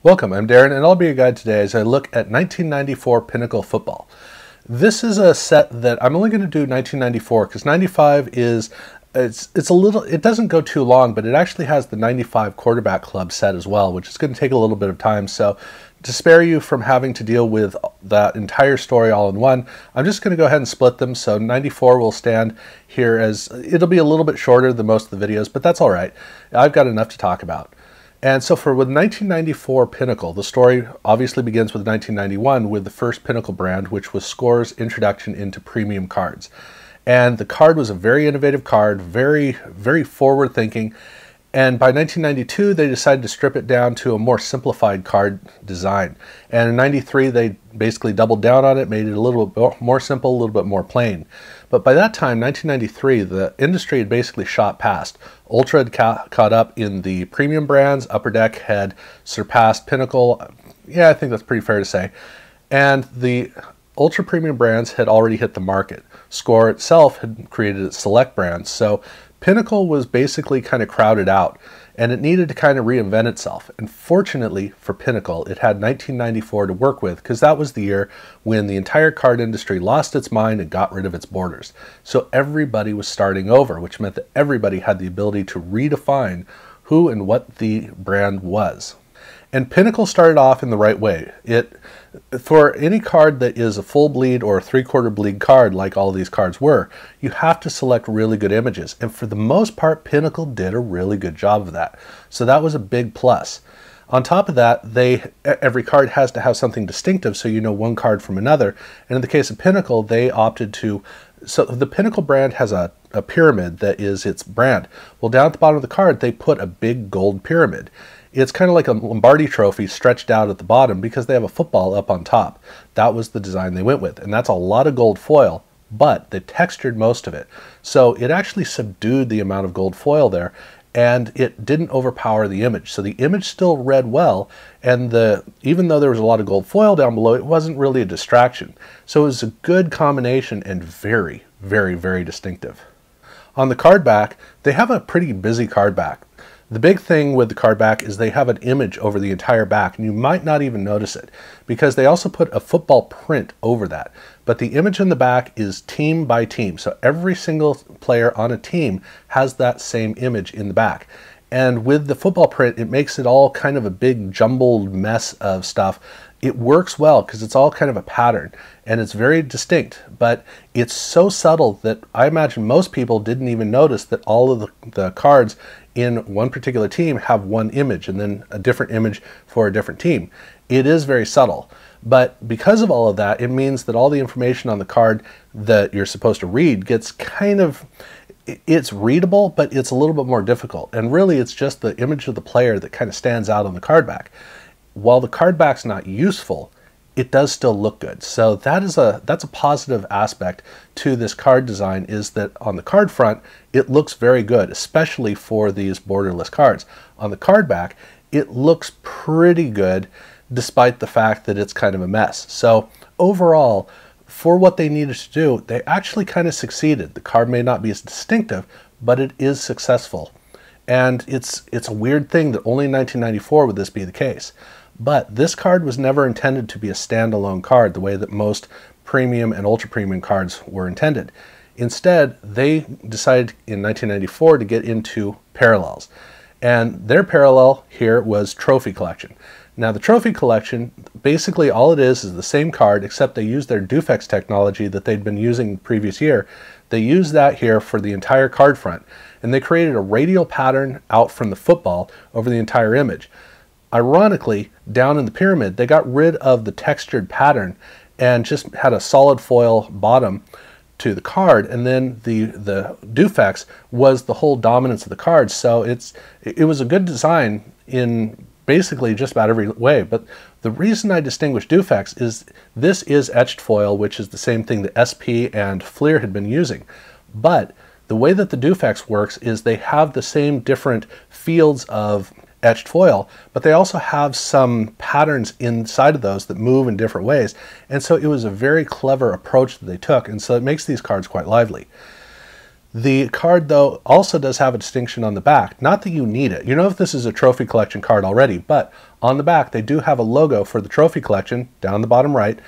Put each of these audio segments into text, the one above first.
Welcome, I'm Darren, and I'll be your guide today as I look at 1994 Pinnacle football. This is a set that I'm only going to do 1994 because 95 is, it doesn't go too long, but it actually has the 95 quarterback club set as well, which is going to take a little bit of time. So to spare you from having to deal with that entire story all in one, I'm just going to go ahead and split them. So 94 will stand here as, it'll be a little bit shorter than most of the videos, but that's all right. I've got enough to talk about. And so with 1994 Pinnacle, the story obviously begins with 1991 with the first Pinnacle brand, which was Score's introduction into premium cards. And the card was a very innovative card, very, very forward-thinking. And by 1992, they decided to strip it down to a more simplified card design. And in 93, they basically doubled down on it, made it a little bit more simple, a little bit more plain. But by that time, 1993, the industry had basically shot past. Ultra had caught up in the premium brands. Upper Deck had surpassed Pinnacle. Yeah, I think that's pretty fair to say. And the ultra premium brands had already hit the market. Score itself had created its select brands. So Pinnacle was basically kind of crowded out, and it needed to kind of reinvent itself. And fortunately for Pinnacle, it had 1994 to work with, because that was the year when the entire card industry lost its mind and got rid of its borders. So everybody was starting over, which meant that everybody had the ability to redefine who and what the brand was. And Pinnacle started off in the right way. For any card that is a full bleed or a three-quarter bleed card, like all these cards were, you have to select really good images. And for the most part, Pinnacle did a really good job of that. So that was a big plus. On top of that, every card has to have something distinctive, so you know one card from another. And in the case of Pinnacle, they opted to, so the Pinnacle brand has a pyramid that is its brand. Well, down at the bottom of the card, they put a big gold pyramid. It's kind of like a Lombardi trophy stretched out at the bottom because they have a football up on top. That was the design they went with, and that's a lot of gold foil, but they textured most of it. So it actually subdued the amount of gold foil there, and it didn't overpower the image. So the image still read well, and even though there was a lot of gold foil down below, it wasn't really a distraction. So it was a good combination and very, very, very distinctive. On the card back, they have a pretty busy card back. The big thing with the card back is they have an image over the entire back, and you might not even notice it because they also put a football print over that. But the image in the back is team by team. So every single player on a team has that same image in the back. And with the football print, it makes it all kind of a big jumbled mess of stuff. It works well because it's all kind of a pattern and it's very distinct, but it's so subtle that I imagine most people didn't even notice that all of the cards in one particular team have one image and then a different image for a different team. It is very subtle, but because of all of that, it means that all the information on the card that you're supposed to read gets it's readable, but it's a little bit more difficult. And really, it's just the image of the player that kind of stands out on the card back. While the card back's not useful, it does still look good. So that's a positive aspect to this card design, is that on the card front, it looks very good, especially for these borderless cards. On the card back, it looks pretty good, despite the fact that it's kind of a mess. So overall, for what they needed to do, they actually kind of succeeded. The card may not be as distinctive, but it is successful. And it's a weird thing that only in 1994 would this be the case. But this card was never intended to be a standalone card the way that most premium and ultra premium cards were intended. Instead, they decided in 1994 to get into parallels. And their parallel here was Trophy Collection. Now the Trophy Collection, basically all it is the same card, except they used their Dufex technology that they'd been using the previous year. They used that here for the entire card front. And they created a radial pattern out from the football over the entire image. Ironically, down in the pyramid, they got rid of the textured pattern and just had a solid foil bottom to the card, and then the Dufex was the whole dominance of the card. So it was a good design in basically just about every way. But the reason I distinguish Dufex is this is etched foil, which is the same thing that SP and Fleer had been using. But the way that the Dufex works is they have the same different fields of etched foil, but they also have some patterns inside of those that move in different ways. And so it was a very clever approach that they took, and so it makes these cards quite lively. The card, though, also does have a distinction on the back. Not that you need it. You know if this is a trophy collection card already, but on the back they do have a logo for the trophy collection down the bottom right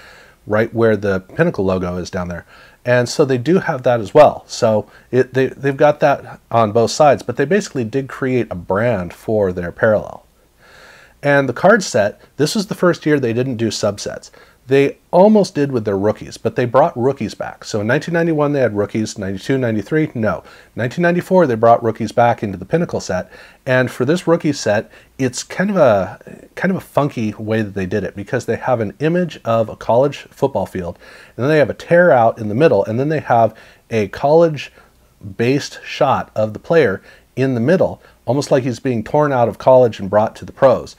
where the Pinnacle logo is down there. And so they do have that as well. So they've got that on both sides, but they basically did create a brand for their parallel. And the card set, this was the first year they didn't do subsets. They almost did with their rookies, but they brought rookies back. So in 1991 they had rookies, 92, 93, no. 1994 they brought rookies back into the Pinnacle set, and for this rookie set, it's kind of a funky way that they did it, because they have an image of a college football field, and then they have a tear out in the middle, and then they have a college-based shot of the player in the middle, almost like he's being torn out of college and brought to the pros.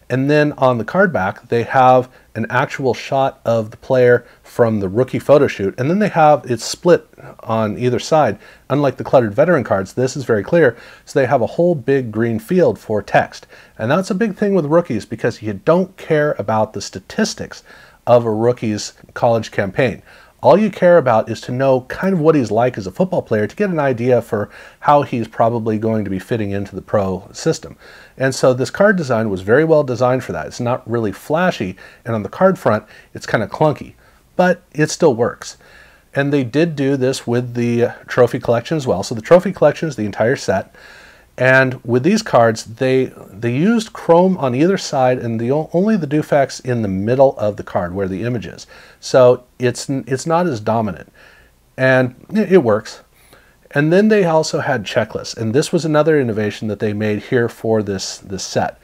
And then on the card back, they have an actual shot of the player from the rookie photo shoot, and then they have it split on either side. Unlike the cluttered veteran cards, this is very clear, so they have a whole big green field for text. And that's a big thing with rookies, because you don't care about the statistics of a rookie's college campaign. All you care about is to know kind of what he's like as a football player, to get an idea for how he's probably going to be fitting into the pro system. And so this card design was very well designed for that. It's not really flashy, and on the card front, it's kind of clunky, but it still works. And they did do this with the trophy collection as well. So the trophy collection is the entire set. And with these cards, they used chrome on either side, and only the defects in the middle of the card where the image is. So it's not as dominant, and it works. And then they also had checklists, and this was another innovation that they made here for this set.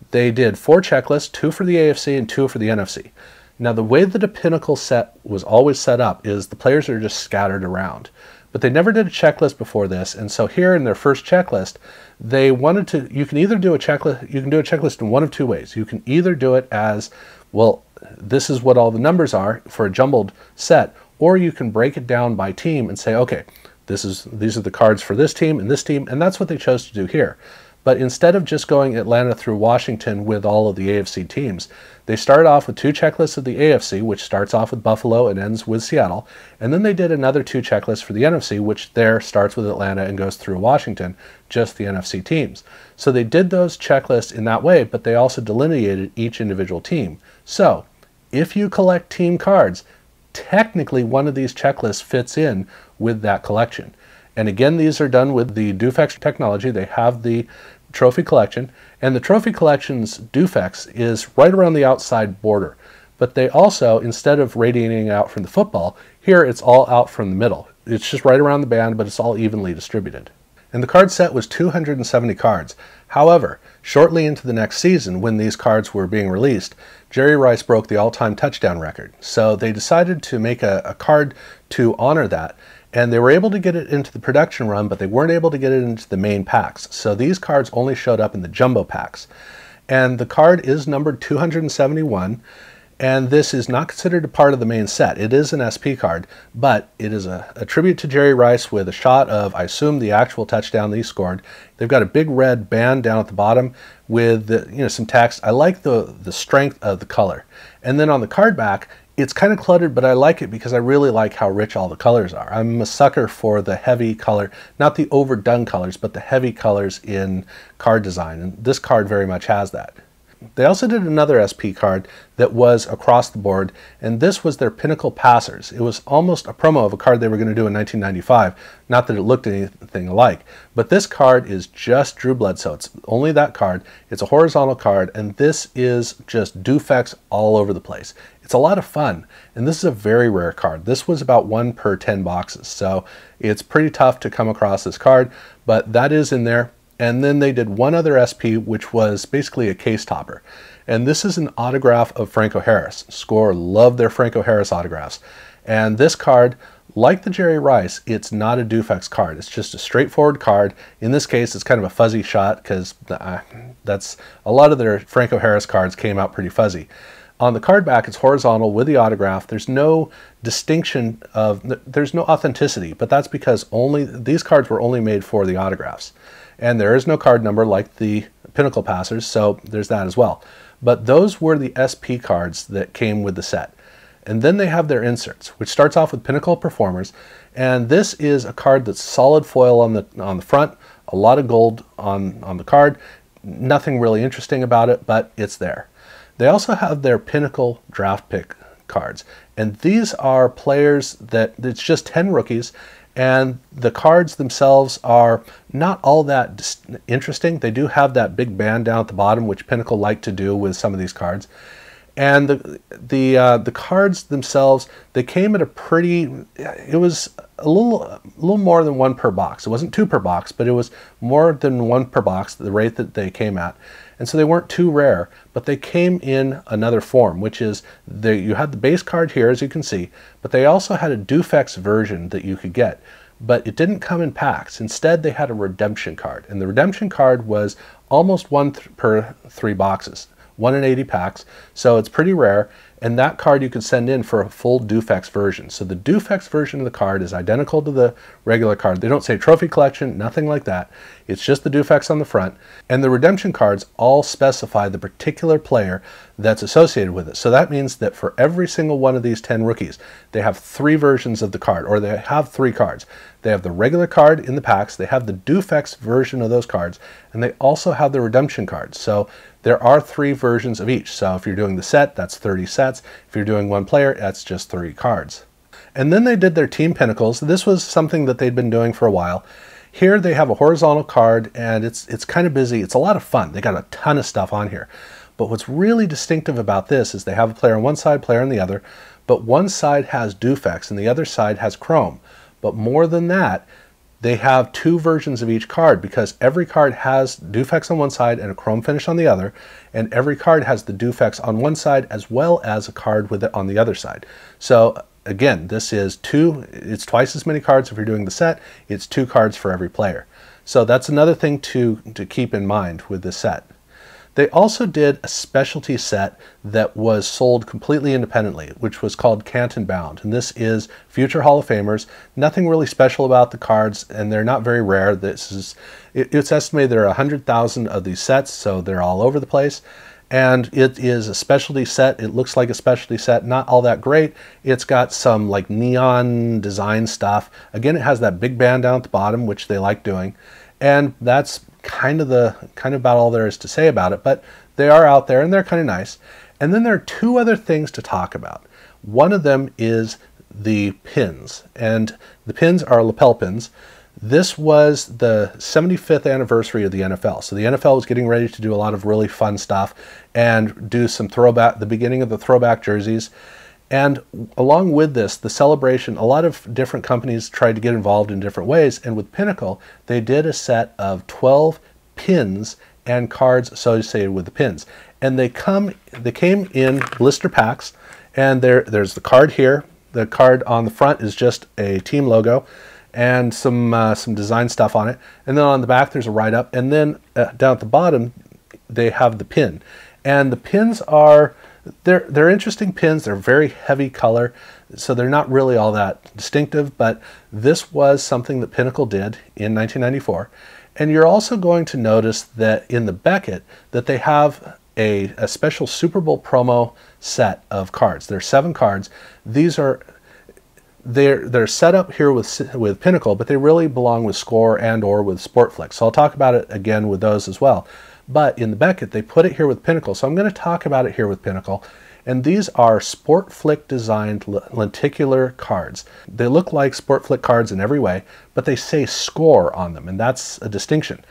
They did 4 checklists, 2 for the AFC and 2 for the NFC. Now the way that a Pinnacle set was always set up is the players are just scattered around. But they never did a checklist before this, and so here in their first checklist, they wanted to, you can either do a checklist, you can do a checklist in one of 2 ways. You can either do it as, well, this is what all the numbers are for a jumbled set, or you can break it down by team and say, okay, these are the cards for this team, and that's what they chose to do here. But instead of just going Atlanta through Washington with all of the AFC teams, they started off with 2 checklists of the AFC, which starts off with Buffalo and ends with Seattle. And then they did another 2 checklists for the NFC, which there starts with Atlanta and goes through Washington, just the NFC teams. So they did those checklists in that way, but they also delineated each individual team. So if you collect team cards, technically one of these checklists fits in with that collection. And again, these are done with the Dufex technology. They have the trophy collection, and the trophy collection's Dufex is right around the outside border. But they also, instead of radiating out from the football, here it's all out from the middle. It's just right around the band, but it's all evenly distributed. And the card set was 270 cards. However, shortly into the next season, when these cards were being released, Jerry Rice broke the all-time touchdown record. So they decided to make a card to honor that. And they were able to get it into the production run, but they weren't able to get it into the main packs. So these cards only showed up in the jumbo packs. And the card is numbered 271, and this is not considered a part of the main set. It is an SP card, but it is a tribute to Jerry Rice with a shot of, I assume, the actual touchdown that he scored. They've got a big red band down at the bottom with some text. I like the strength of the color. And then on the card back, it's kind of cluttered, but I like it because I really like how rich all the colors are. I'm a sucker for the heavy color, not the overdone colors, but the heavy colors in card design, and this card very much has that. They also did another SP card that was across the board, and this was their Pinnacle Passers. It was almost a promo of a card they were going to do in 1995. Not that it looked anything alike, but this card is just Drew Bledsoe. It's only that card. It's a horizontal card, and this is just Dufex all over the place. It's a lot of fun, and this is a very rare card. This was about 1 per 10 boxes, so it's pretty tough to come across this card, but that is in there. And then they did one other SP, which was basically a case topper. And this is an autograph of Franco Harris. Score loved their Franco Harris autographs. And this card, like the Jerry Rice, it's not a Dufex card. It's just a straightforward card. In this case, it's kind of a fuzzy shot because that's a lot of their Franco Harris cards came out pretty fuzzy. On the card back, it's horizontal with the autograph. There's no distinction there's no authenticity, but that's because these cards were only made for the autographs. And there is no card number like the Pinnacle Passers, so there's that as well. But those were the SP cards that came with the set. And then they have their inserts, which starts off with Pinnacle Performers. And this is a card that's solid foil on the front, a lot of gold on the card. Nothing really interesting about it, but it's there. They also have their Pinnacle draft pick cards. And these are players that it's just 10 rookies, and the cards themselves are not all that interesting. They do have that big band down at the bottom, which Pinnacle like to do with some of these cards. And the cards themselves, they came at a pretty, it was a little more than one per box. It wasn't two per box, but it was more than one per box, the rate that they came at. And so they weren't too rare, but they came in another form, which is you had the base card here, as you can see, but they also had a Dufex version that you could get. But it didn't come in packs. Instead, they had a redemption card. And the redemption card was almost one per 3 boxes. 1 in 80 packs, so it's pretty rare, and that card you can send in for a full Dufex version. So the Dufex version of the card is identical to the regular card. They don't say trophy collection, nothing like that. It's just the Dufex on the front, and the redemption cards all specify the particular player that's associated with it. So that means that for every single one of these 10 rookies, they have 3 versions of the card, or they have 3 cards. They have the regular card in the packs, they have the Dufex version of those cards, and they also have the redemption cards. So there are 3 versions of each. So if you're doing the set, that's 30 sets. If you're doing one player, that's just 3 cards. And then they did their team pinnacles. This was something that they'd been doing for a while. Here they have a horizontal card, and it's kind of busy. It's a lot of fun. They got a ton of stuff on here. But what's really distinctive about this is they have a player on one side, player on the other, but one side has Dufex and the other side has Chrome. But more than that, they have 2 versions of each card, because every card has Dufex on one side and a Chrome finish on the other, and every card has the Dufex on one side as well as a card with it on the other side. So again, this is it's twice as many cards if you're doing the set. It's 2 cards for every player. So that's another thing to keep in mind with this set. They also did a specialty set that was sold completely independently, which was called Canton Bound. And this is future Hall of Famers. Nothing really special about the cards, and they're not very rare. It's estimated there are 100,000 of these sets, so they're all over the place. And it is a specialty set. It looks like a specialty set, not all that great. It's got some like neon design stuff. Again, it has that big band down at the bottom, which they like doing. And that's kind of about all there is to say about it, but they are out there and they're kind of nice. And then there are 2 other things to talk about. One of them is the pins, and the pins are lapel pins. This was the 75th anniversary of the NFL. So the NFL was getting ready to do a lot of really fun stuff and do some the beginning of the throwback jerseys. And along with this, the celebration, a lot of different companies tried to get involved in different ways. And with Pinnacle, they did a set of 12 pins and cards associated with the pins. And they came in blister packs. And there's the card here. The card on the front is just a team logo and some design stuff on it. And then on the back, there's a write-up. And then down at the bottom, they have the pin. And the pins are... They're interesting pins. They're very heavy color, so they're not really all that distinctive, but this was something that Pinnacle did in 1994. And you're also going to notice that in the Beckett that they have a special Super Bowl promo set of cards. There are 7 cards. They're set up here with Pinnacle, but they really belong with Score and or with Sportflix. So I'll talk about it again with those as well. But in the Beckett, they put it here with Pinnacle, so I'm going to talk about it here with Pinnacle. And these are Sportflick designed lenticular cards. They look like Sportflick cards in every way, but they say Score on them, and that's a distinction.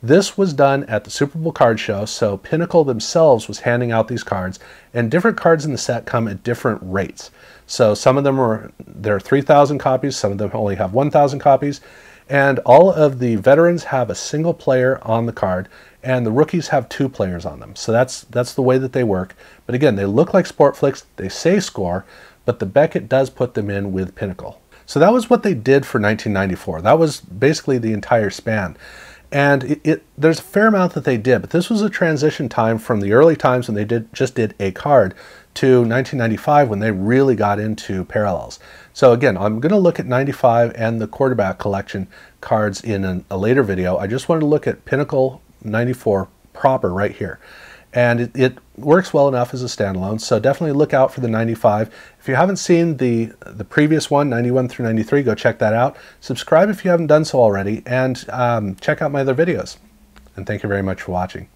This was done at the Super Bowl card show, so Pinnacle themselves was handing out these cards, and different cards in the set come at different rates. So some of them there are 3,000 copies, some of them only have 1,000 copies, and all of the veterans have a single player on the card, and the rookies have 2 players on them. So that's the way that they work. But again, they look like Sportflix, they say Score, but the Beckett does put them in with Pinnacle. So that was what they did for 1994. That was basically the entire span. And there's a fair amount that they did, but this was a transition time from the early times when they just did a card to 1995 when they really got into parallels. So again, I'm going to look at 95 and the quarterback collection cards in a later video. I just wanted to look at Pinnacle 94 proper right here. and it works well enough as a standalone, so definitely look out for the 95. If you haven't seen the previous one, 91 through 93, go check that out. Subscribe if you haven't done so already, and check out my other videos. And thank you very much for watching.